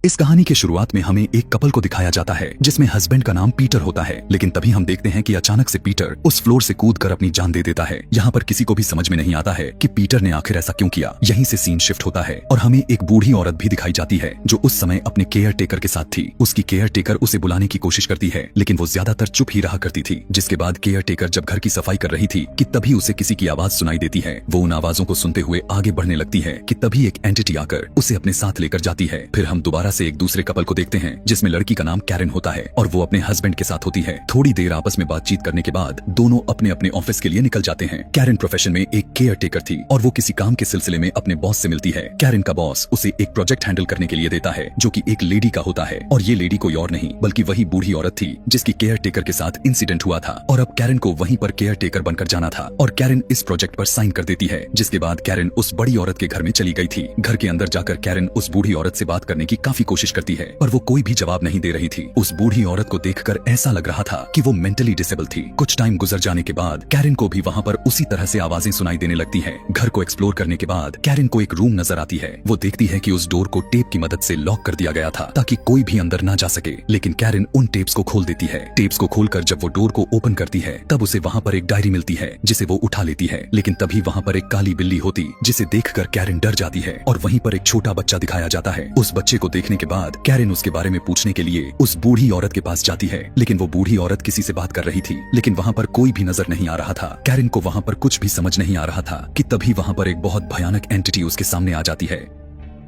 इस कहानी के शुरुआत में हमें एक कपल को दिखाया जाता है जिसमें हस्बैंड का नाम पीटर होता है, लेकिन तभी हम देखते हैं कि अचानक से पीटर उस फ्लोर से कूदकर अपनी जान दे देता है। यहाँ पर किसी को भी समझ में नहीं आता है कि पीटर ने आखिर ऐसा क्यों किया। यहीं से सीन शिफ्ट होता है और हमें एक बूढ़ी औरत भी दिखाई जाती है जो उस समय अपने केयर टेकर के साथ थी। उसकी केयर टेकर उसे बुलाने की कोशिश करती है, लेकिन वो ज्यादातर चुप ही रहा करती थी। जिसके बाद केयर टेकर जब घर की सफाई कर रही थी कि तभी उसे किसी की आवाज सुनाई देती है। वो उन आवाजों को सुनते हुए आगे बढ़ने लगती है कि तभी एक एंटिटी आकर उसे अपने साथ लेकर जाती है। फिर हम दोबारा से एक दूसरे कपल को देखते हैं जिसमें लड़की का नाम कैरन होता है और वो अपने हस्बैंड के साथ होती है। थोड़ी देर आपस में बातचीत करने के बाद दोनों अपने अपने ऑफिस के लिए निकल जाते हैं। कैरन प्रोफेशन में एक केयर टेकर थी और वो किसी काम के सिलसिले में अपने बॉस से मिलती है। कैरन का बॉस उसे एक प्रोजेक्ट हैंडल करने के लिए देता है जो कि एक लेडी का होता है, और ये लेडी कोई और नहीं बल्कि वही बूढ़ी औरत थी जिसकी केयर टेकर के साथ इंसिडेंट हुआ था। और अब कैरन को वहीं पर केयर टेकर बनकर जाना था और कैरन इस प्रोजेक्ट पर साइन कर देती है। जिसके बाद कैरन उस बड़ी औरत के घर में चली गई थी। घर के अंदर जाकर कैरन उस बूढ़ी औरत से बात करने की काफी कोशिश करती है पर वो कोई भी जवाब नहीं दे रही थी। उस बूढ़ी औरत को देखकर ऐसा लग रहा था कि वो मेंटली डिसेबल थी। कुछ टाइम गुजर जाने के बाद कैरन को भी वहाँ पर उसी तरह से आवाजें सुनाई देने लगती हैं। घर को एक्सप्लोर करने के बाद कैरन को एक रूम नजर आती है। वो देखती है कि उस डोर को टेप की मदद से लॉक कर दिया गया था ताकि कोई भी अंदर ना जा सके, लेकिन कैरन उन टेप्स को खोल देती है। टेप्स को खोलकर जब वो डोर को ओपन करती है तब उसे वहाँ पर एक डायरी मिलती है जिसे वो उठा लेती है, लेकिन तभी वहाँ पर एक काली बिल्ली होती जिसे देखकर कैरन डर जाती है और वहीं पर एक छोटा बच्चा दिखाया जाता है। उस बच्चे को देखने के बाद कैरन उसके बारे में पूछने के लिए उस बूढ़ी औरत के पास जाती है, लेकिन वो बूढ़ी औरत किसी से बात कर रही थी, लेकिन वहाँ पर कोई भी नजर नहीं आ रहा था। कैरन को वहाँ पर कुछ भी समझ नहीं आ रहा था कि तभी वहाँ पर एक बहुत भयानक एंटिटी उसके सामने आ जाती है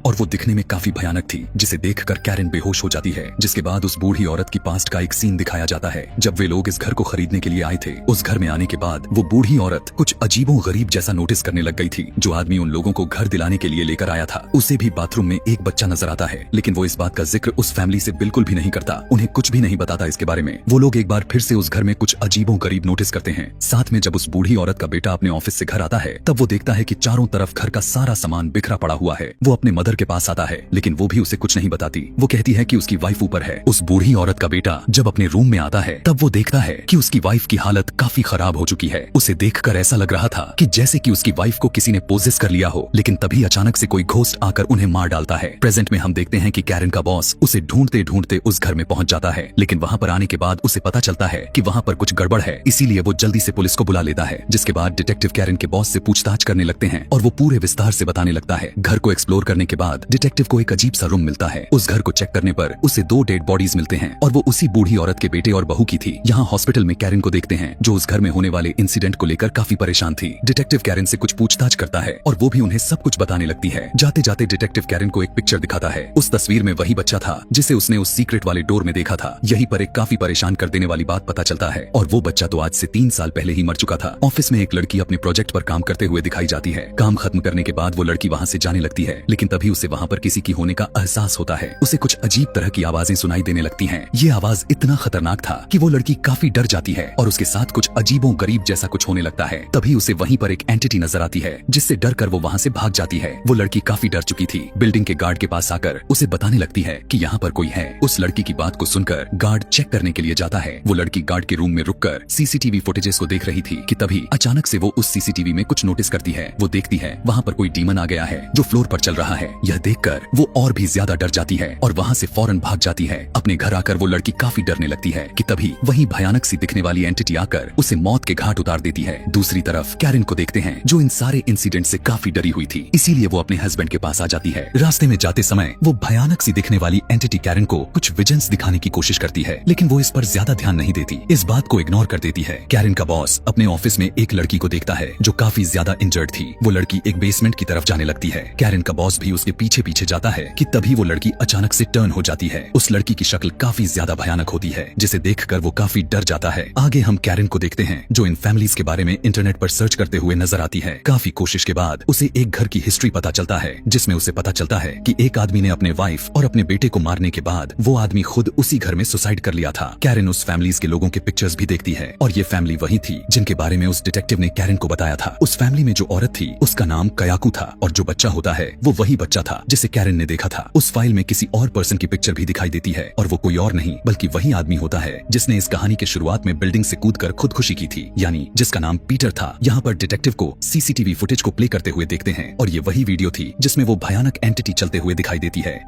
और वो दिखने में काफी भयानक थी, जिसे देखकर कैरन बेहोश हो जाती है। जिसके बाद उस बूढ़ी औरत की पास्ट का एक सीन दिखाया जाता है जब वे लोग इस घर को खरीदने के लिए आए थे। उस घर में आने के बाद वो बूढ़ी औरत कुछ अजीबो गरीब जैसा नोटिस करने लग गई थी। जो आदमी उन लोगों को घर दिलाने के लिए लेकर आया था उसे भी बाथरूम में एक बच्चा नजर आता है, लेकिन वो इस बात का जिक्र उस फैमिली से बिल्कुल भी नहीं करता, उन्हें कुछ भी नहीं बताता इसके बारे में। वो लोग एक बार फिर से उस घर में कुछ अजीबो गरीब नोटिस करते हैं। साथ में जब उस बूढ़ी औरत का बेटा अपने ऑफिस से घर आता है तब वो देखता है कि चारों तरफ घर का सारा सामान बिखरा पड़ा हुआ है। वो अपने मदर के पास आता है, लेकिन वो भी उसे कुछ नहीं बताती। वो कहती है कि उसकी वाइफ ऊपर है। उस बूढ़ी औरत का बेटा जब अपने रूम में आता है तब वो देखता है कि उसकी वाइफ की हालत काफी खराब हो चुकी है। उसे देखकर ऐसा लग रहा था कि जैसे कि उसकी वाइफ को किसी ने पोजेस कर लिया हो, लेकिन तभी अचानक से कोई घोस्ट आकर उन्हें मार डालता है। प्रेजेंट में हम देखते हैं कि कैरन का बॉस उसे ढूंढते ढूंढते उस घर में पहुंच जाता है, लेकिन वहाँ पर आने के बाद उसे पता चलता है कि वहाँ पर कुछ गड़बड़ है, इसीलिए वो जल्दी से पुलिस को बुला लेता है। जिसके बाद डिटेक्टिव कैरन के बॉस से पूछताछ करने लगते हैं और वो पूरे विस्तार से बताने लगता है। घर को एक्सप्लोर करने के बाद डिटेक्टिव को एक अजीब सा रूम मिलता है। उस घर को चेक करने पर उसे 2 डेड बॉडीज मिलते हैं और वो उसी बूढ़ी औरत के बेटे और बहू की थी। यहाँ हॉस्पिटल में कैरन को देखते हैं जो उस घर में होने वाले इंसिडेंट को लेकर काफी परेशान थी। डिटेक्टिव कैरन से कुछ पूछताछ करता है और वो भी उन्हें सब कुछ बताने लगती है। जाते जाते डिटेक्टिव कैरन को एक पिक्चर दिखाता है। उस तस्वीर में वही बच्चा था जिसे उसने उस सीक्रेट वाले डोर में देखा था। यहीं पर एक काफी परेशान कर देने वाली बात पता चलता है, और वो बच्चा तो आज से 3 साल पहले ही मर चुका था। ऑफिस में एक लड़की अपने प्रोजेक्ट पर काम करते हुए दिखाई जाती है। काम खत्म करने के बाद वो लड़की वहाँ से जाने लगती है, लेकिन तभी उसे वहाँ पर किसी की होने का एहसास होता है। उसे कुछ अजीब तरह की आवाजें सुनाई देने लगती हैं। ये आवाज इतना खतरनाक था कि वो लड़की काफी डर जाती है और उसके साथ कुछ अजीबो गरीब जैसा कुछ होने लगता है। तभी उसे वहीं पर एक एंटिटी नजर आती है जिससे डर कर वो वहाँ से भाग जाती है। वो लड़की काफी डर चुकी थी। बिल्डिंग के गार्ड के पास आकर उसे बताने लगती है कि यहाँ पर कोई है। उस लड़की की बात को सुनकर गार्ड चेक करने के लिए जाता है। वो लड़की गार्ड के रूम में रुककर सीसीटीवी फुटेजेस को देख रही थी कि तभी अचानक से वो उस सीसीटीवी में कुछ नोटिस करती है। वो देखती है वहाँ पर कोई डीमन आ गया है जो फ्लोर पर चल रहा है। यह देखकर वो और भी ज्यादा डर जाती है और वहाँ से फौरन भाग जाती है। अपने घर आकर वो लड़की काफी डरने लगती है कि तभी वही भयानक सी दिखने वाली एंटिटी आकर उसे मौत के घाट उतार देती है। दूसरी तरफ कैरन को देखते हैं जो इन सारे इंसिडेंट से काफी डरी हुई थी, इसीलिए वो अपने हस्बैंड के पास आ जाती है। रास्ते में जाते समय वो भयानक सी दिखने वाली एंटिटी कैरन को कुछ विजन्स दिखाने की कोशिश करती है, लेकिन वो इस पर ज्यादा ध्यान नहीं देती, इस बात को इग्नोर कर देती है। कैरन का बॉस अपने ऑफिस में एक लड़की को देखता है जो काफी ज्यादा इंजर्ड थी। वो लड़की एक बेसमेंट की तरफ जाने लगती है। कैरन का बॉस भी उसके पीछे पीछे जाता है कि तभी वो लड़की अचानक से टर्न हो जाती है। उस लड़की की शक्ल काफी ज्यादा भयानक होती है जिसे देखकर वो काफी डर जाता है। आगे हम कैरन को देखते हैं जो इन फैमिलीज के बारे में इंटरनेट पर सर्च करते हुए नजर आती है। काफी कोशिश के बाद उसे एक घर की हिस्ट्री पता चलता है जिसमें उसे पता चलता है कि एक आदमी ने अपने वाइफ और अपने बेटे को मारने के बाद वो आदमी खुद उसी घर में सुसाइड कर लिया था। कैरन उस फैमिलीज के लोगों के पिक्चर्स भी देखती है और ये फैमिली वही थी जिनके बारे में उस डिटेक्टिव ने कैरन को बताया था। उस फैमिली में जो औरत थी उसका नाम कयाकू था और जो बच्चा होता है वो वही बच्चा था जिसे कैरन ने देखा था। उस फाइल में किसी और पर्सन की पिक्चर भी दिखाई देती है और वो कोई और नहीं बल्कि वही आदमी होता है जिसने इस कहानी के शुरुआत में बिल्डिंग से कूदकर खुदकुशी की थी, यानी जिसका नाम पीटर था। यहाँ पर डिटेक्टिव को सीसीटीवी फुटेज को प्ले करते हुए देखते हैं और ये वही वीडियो थी जिसमें वो भयानक एंटिटी चलते हुए दिखाई देती है।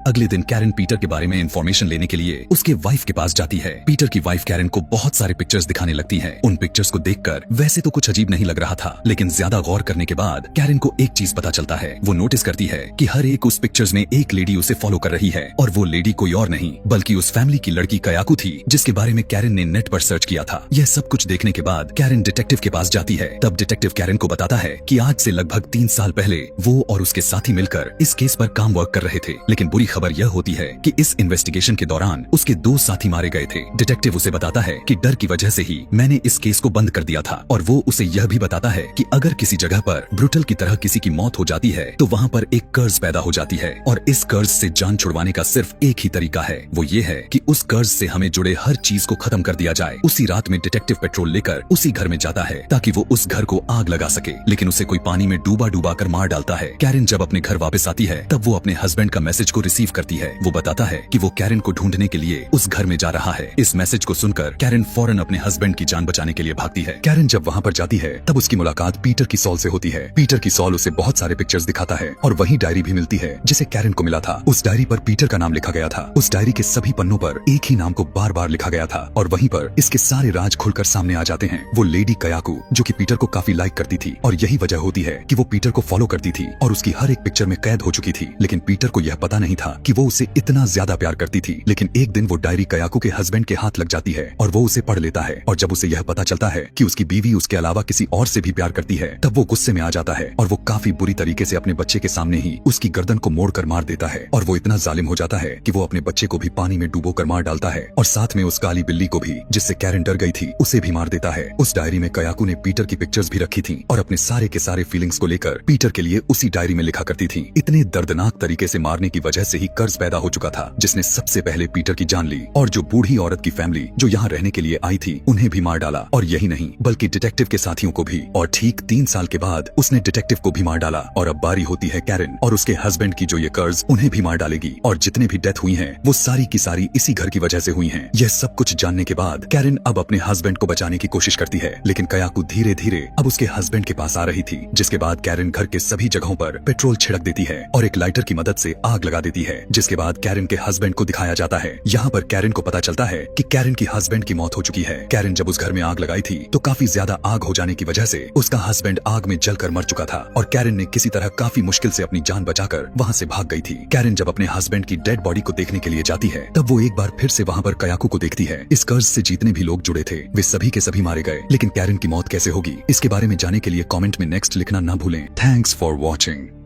अगले दिन कैरन पीटर के बारे में इंफॉर्मेशन लेने के लिए उसके वाइफ के पास जाती है। पीटर की वाइफ कैरन को बहुत सारे पिक्चर्स दिखाने लगती है। उन पिक्चर्स को देखकर वैसे तो कुछ अजीब नहीं लग रहा था, लेकिन ज्यादा गौर करने के बाद कैरन को एक चीज पता चलता है। वो नोटिस करती है कि हर एक उस पिक्चर्स में एक लेडी उसे फॉलो कर रही है, और वो लेडी कोई और नहीं बल्कि उस फैमिली की लड़की कयाकू थी, जिसके बारे में कैरन ने नेट पर सर्च किया था। यह सब कुछ देखने के बाद कैरन डिटेक्टिव के पास जाती है। तब डिटेक्टिव कैरन को बताता है कि आज से लगभग 3 साल पहले वो और उसके साथी मिलकर इस केस पर काम वर्क कर रहे थे, लेकिन बुरी खबर यह होती है कि इस इन्वेस्टिगेशन के दौरान उसके 2 साथी मारे गए थे। डिटेक्टिव उसे बताता है कि डर की वजह से ही मैंने इस केस को बंद कर दिया था, और वो उसे यह भी बताता है कि अगर किसी जगह पर ब्रूटल की तरह किसी की मौत हो जाती है तो वहाँ पर एक कर्ज पैदा हो जाती है, और इस कर्ज से जान छुड़वाने का सिर्फ एक ही तरीका है, वो ये है कि उस कर्ज से हमें जुड़े हर चीज को खत्म कर दिया जाए। उसी रात में डिटेक्टिव पेट्रोल लेकर उसी घर में जाता है ताकि वो उस घर को आग लगा सके, लेकिन उसे कोई पानी में डूबा डूबा कर मार डालता है। कैरन जब अपने घर वापस आती है तब वो अपने हस्बैंड का मैसेज को रिसीव करती है। वो बताता है कि वो कैरन को ढूंढने के लिए उस घर में जा रहा है। इस मैसेज को सुनकर कैरन फौरन अपने हस्बैंड की जान बचाने के लिए भागती है। कैरन जब वहाँ पर जाती है तब उसकी मुलाकात पीटर की सॉल से होती है। पीटर की सॉल उसे बहुत सारे पिक्चर्स दिखाता है और वही डायरी भी मिलती है जिसे कैरन को मिला था। उस डायरी पर पीटर का नाम लिखा गया था। उस डायरी के सभी पन्नों पर एक ही नाम को बार बार लिखा गया था, और वहीं पर इसके सारे राज खुलकर सामने आ जाते हैं। वो लेडी कयाकू जो कि पीटर को काफी लाइक करती थी, और यही वजह होती है कि वो पीटर को फॉलो करती थी और उसकी हर एक पिक्चर में कैद हो चुकी थी। लेकिन पीटर को यह पता नहीं था कि वो उसे इतना ज्यादा प्यार करती थी। लेकिन एक दिन वो डायरी कयाकू के हस्बैंड के हाथ लग जाती है और वो उसे पढ़ लेता है, और जब उसे यह पता चलता है कि उसकी बीवी उसके अलावा किसी और से भी प्यार करती है, तब वो गुस्से में आ जाता है और वो काफी बुरी तरीके से अपने बच्चे के सामने ही उसकी गर्दन को मोड़कर मार देता है। और वो इतना जालिम हो जाता है कि वो अपने बच्चे को भी पानी में डुबो कर मार डालता है, और साथ में उस काली बिल्ली को भी, जिससे कैरन डर गई थी, उसे भी मार देता है। उस डायरी में कयाकू ने पीटर की पिक्चर्स भी रखी थी और अपने सारे के सारे फीलिंग्स को लेकर पीटर के लिए उसी डायरी में लिखा करती थी। इतने दर्दनाक तरीके से मारने की वजह से ही कर्ज पैदा हो चुका था, जिसने सबसे पहले पीटर की जान ली, और जो बूढ़ी औरत की फैमिली जो यहाँ रहने के लिए आई थी उन्हें भी मार डाला। और यही नहीं बल्कि डिटेक्टिव के साथियों को भी, और ठीक 3 साल के बाद उसने डिटेक्टिव को भी मार डाला। और अब बारी होती है कैरन और उसके हस्बैंड की, जो ये कर्ज उन्हें भी मार डालेगी, और जितने भी डेथ हुई हैं वो सारी की सारी इसी घर की वजह से हुई हैं। यह सब कुछ जानने के बाद कैरन अब अपने हस्बैंड को बचाने की कोशिश करती है, लेकिन कयाकू धीरे धीरे अब उसके हस्बैंड के पास आ रही थी, जिसके बाद कैरन घर के सभी जगहों पर पेट्रोल छिड़क देती है और एक लाइटर की मदद से आग लगा देती है, जिसके बाद कैरन के हस्बैंड को दिखाया जाता है। यहाँ पर कैरन को पता चलता है कि कैरन की हस्बैंड की मौत हो चुकी है। कैरन जब उस घर में आग लगाई थी तो काफी ज्यादा आग हो जाने की वजह से उसका हस्बैंड आग में जलकर मर चुका था, और कैरन ने किसी तरह काफी मुश्किल से अपनी जान बचाकर वहाँ से भाग गई थी। कैरन जब अपने हस्बैंड की डेड बॉडी को देखने के लिए जाती है तब वो एक बार फिर से वहाँ पर कयाकू को देखती है। इस कर्ज से जितने भी लोग जुड़े थे वे सभी के सभी मारे गए, लेकिन कैरन की मौत कैसे होगी, इसके बारे में जानने के लिए कमेंट में नेक्स्ट लिखना ना भूलें। Thanks for watching.